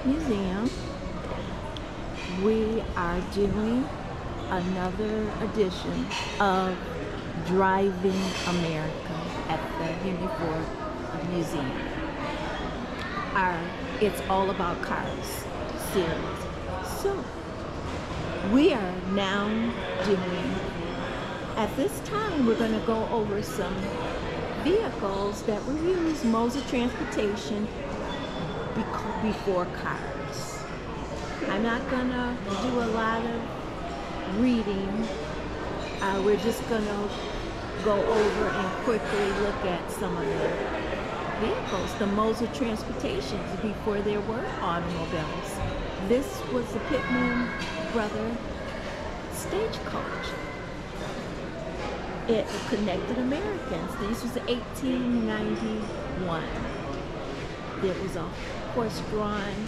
Museum. We are doing another edition of Driving America at the Unifor Museum. It's all about cars series. So we are now doing, at this time, we're going to go over some vehicles that were used, modes of transportation before cars. I'm not going to do a lot of reading. We're just going to go over and quickly look at some of the vehicles, the modes of transportation before there were automobiles. This was the Pitman Brother stagecoach. It connected Americans. This was 1891. There was a horse-drawn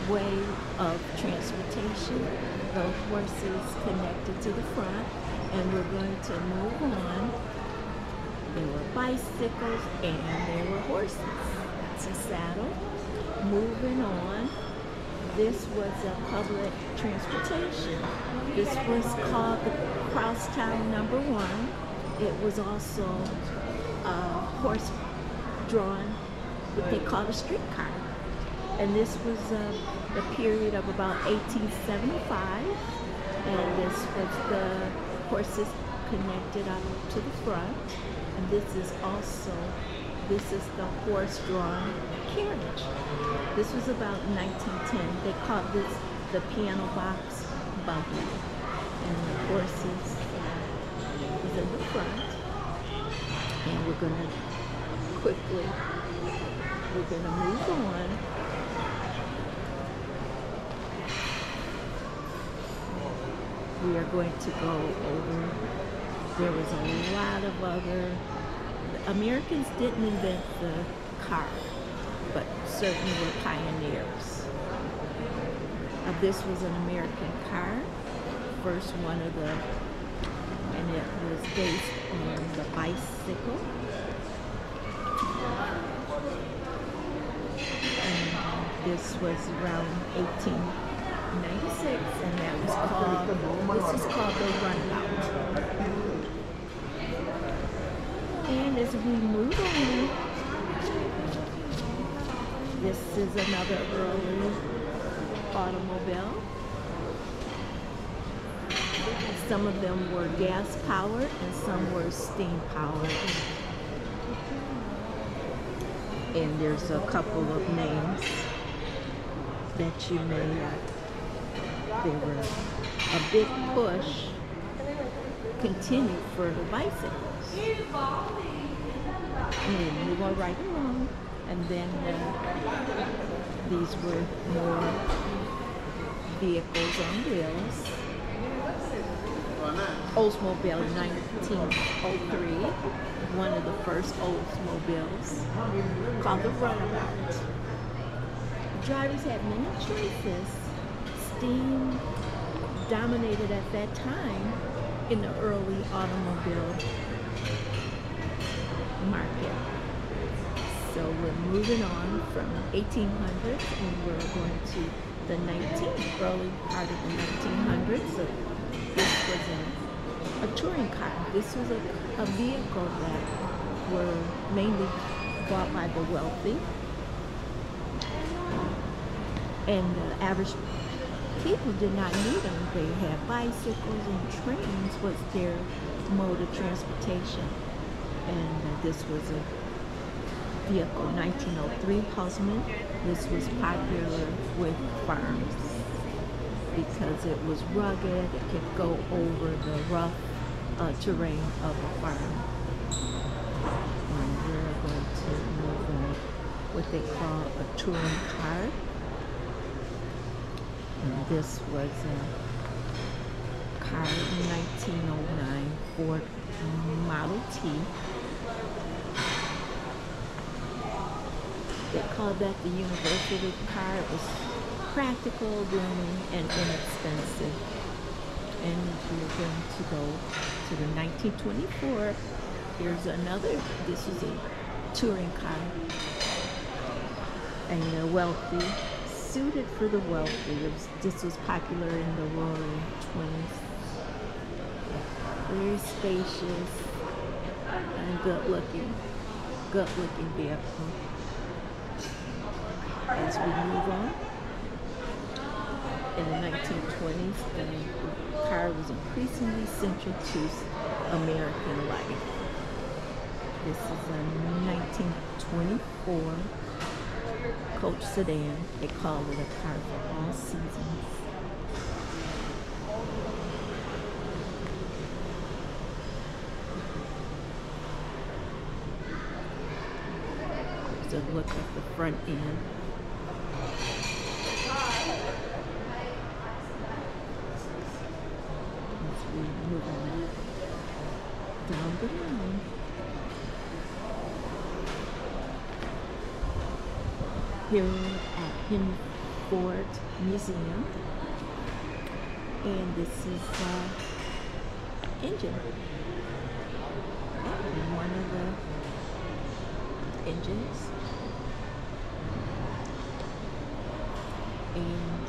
way of transportation. Those horses connected to the front, and we're going to move on. There were bicycles and there were horses to saddle. Moving on, this was a public transportation. This was called the Crosstown No. 1. It was also a horse-drawn, what they called a streetcar. And this was the period of about 1875. And this was the horses connected up to the front. And this is the horse-drawn carriage. This was about 1910. They called this the piano box buggy. And the horses was in the front. And we're going to move on. We are going to go over, there was a lot of other, Americans didn't invent the car, but certainly were pioneers. This was an American car, first one of the, and it was based on the bicycle. And this was around 1896, and that was this is called the Runabout. And as we move on, this is another early automobile. Some of them were gas powered and some were steam powered. And there's a couple of names that you may, there were a big push continued for the bicycles. And we go right along, and then these were more vehicles on wheels. Oldsmobile 1903, one of the first Oldsmobiles, called the Runabout. Drivers had many choices. Steam dominated at that time in the early automobile market. So we're moving on from 1800s and we're going to the early part of the 1900s. So this was a touring car. This was a vehicle that were mainly bought by the wealthy, and the average people did not need them. They had bicycles, and trains was their mode of transportation. And this was a vehicle, 1903 Husman. This was popular with farms because it was rugged. It could go over the rough terrain of a farm. And we're going to move on what they call a touring car. And this was a car in 1909 Ford Model T. They called that the university car. It was practical, roomy, and inexpensive. And we're going to go to the 1924. Here's another, this is a touring car. And a wealthy suited for the wealthy. This was popular in the roaring 20s. Very spacious and good-looking vehicle. As we move on, in the 1920s, the car was increasingly central to American life. This is a 1924 coach sedan. They call it a car for all seasons. Here's a look at the front end. As we move on down the line. Here at Henry Ford Museum, and this is engine, and one of the engines, and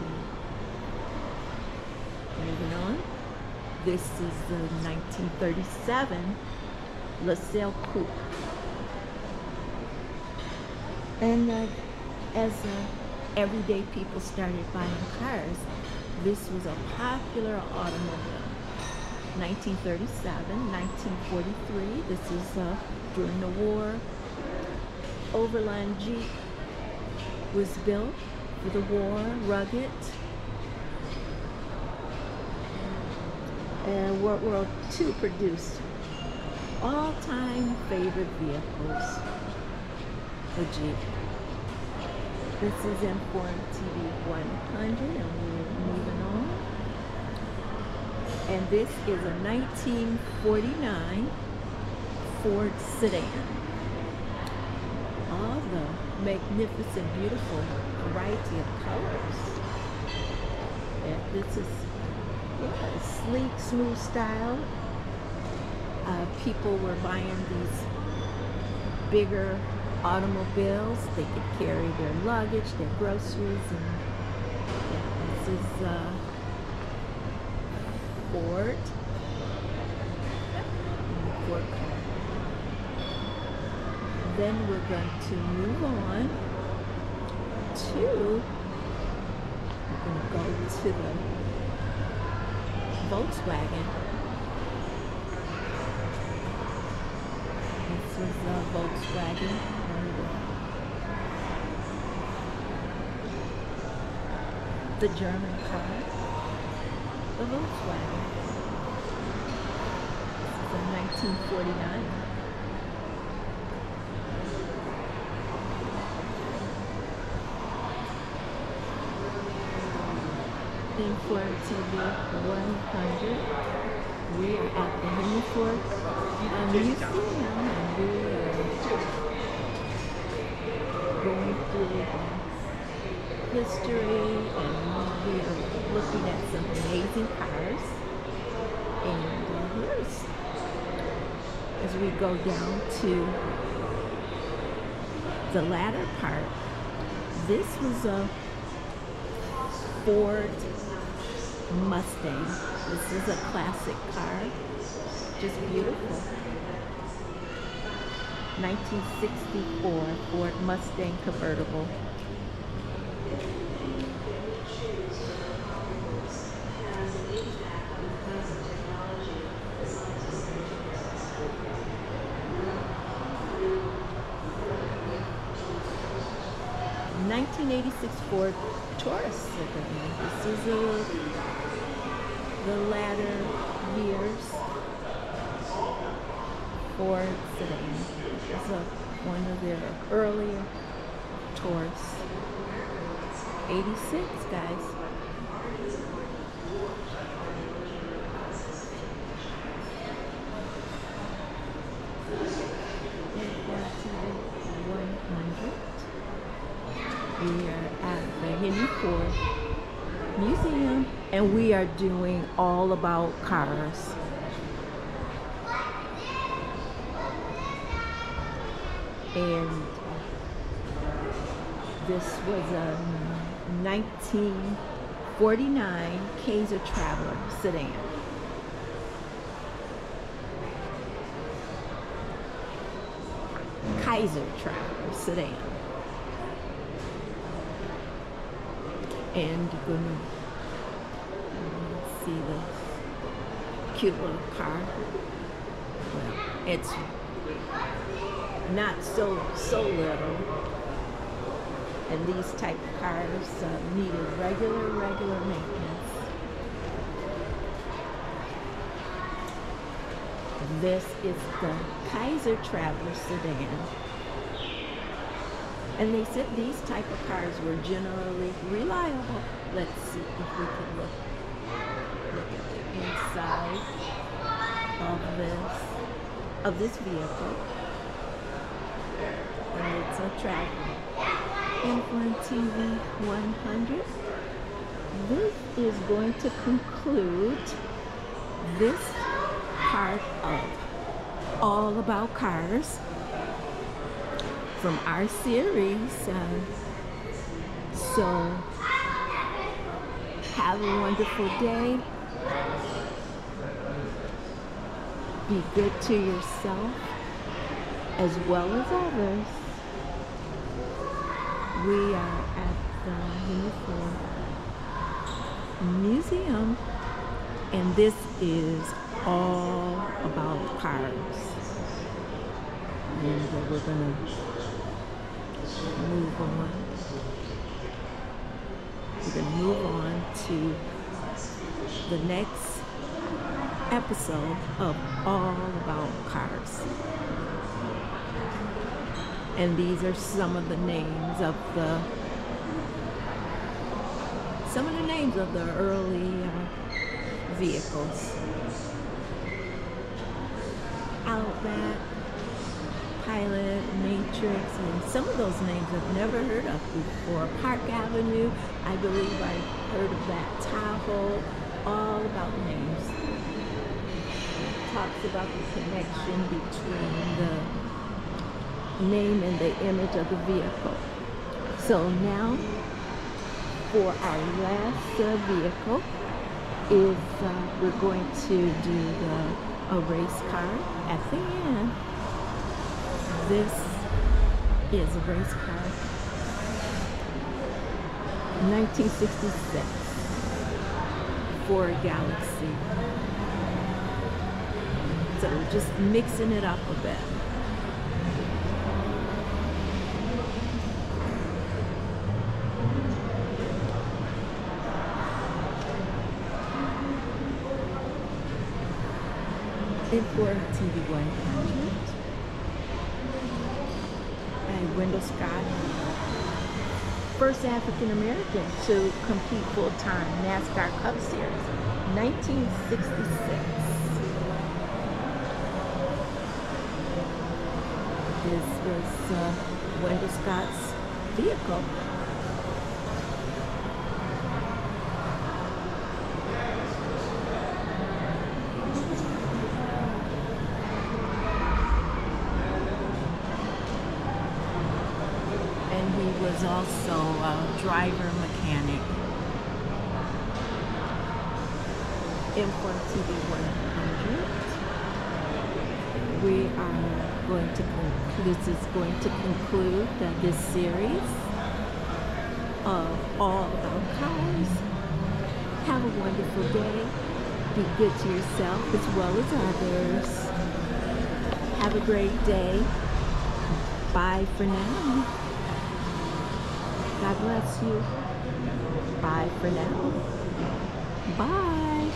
moving on, this is the 1937 LaSalle Coupe, and as everyday people started buying cars, this was a popular automobile. 1937, 1943, this is during the war. Overland Jeep was built for the war, rugged. And World War II produced all-time favorite vehicles, the Jeep. This is informtv100, and we're moving on. And this is a 1949 Ford sedan. All the magnificent, beautiful variety of colors. And this is sleek, smooth style. People were buying these bigger automobiles. They could carry their luggage, their groceries, and this is Ford car. Then we're going to move on to, we're going to go to the Volkswagen. This is a Volkswagen. The German car, the Volkswagen. This is a 1949. informtv100. We are at the Henry Ford Museum, and we are going through history, and we are looking at some amazing cars. And here's, as we go down to the latter part, this was a Ford Mustang. This is a classic car, just beautiful. 1964 Ford Mustang convertible. '86 Ford Taurus. This is the latter years Ford sedan. This is one of their earlier Taurus. 86, guys. We are at the Henry Ford Museum, and we are doing all about cars. And this was a 1949 Kaiser Traveler sedan. Kaiser Traveler sedan. And you're going to see the cute little car. Well, it's not so little. And these type of cars needed regular maintenance. This is the Kaiser Traveler sedan. And they said these type of cars were generally reliable. Let's see if we can look at the inside of this vehicle. And it's a Traveler. informtv100. This is going to conclude this part of All About Cars from our series. So have a wonderful day. Be good to yourself as well as others. We are at the Uniform Museum, and this is all about cars. And we're gonna move on. We're gonna move on to the next episode of All About Cars. And these are some of the names of the early vehicles. Outback, Pilot, Matrix, and some of those names I've never heard of before. Park Avenue, I believe I heard of that. Tahoe, all about names. It talks about the connection between the name and the image of the vehicle. So now for our last vehicle is we're going to do a race car at the end. This is a race car, 1966 Ford Galaxy. So we're just mixing it up a bit. informtv100. And Wendell Scott, first African American to compete full-time NASCAR Cup Series, 1966. This was Wendell Scott's vehicle. Was also a driver mechanic. informtv100. We are going to this is going to conclude this series of All About Cars. Have a wonderful day. Be good to yourself as well as others. Have a great day. Bye for now. God bless you. Bye for now. Bye.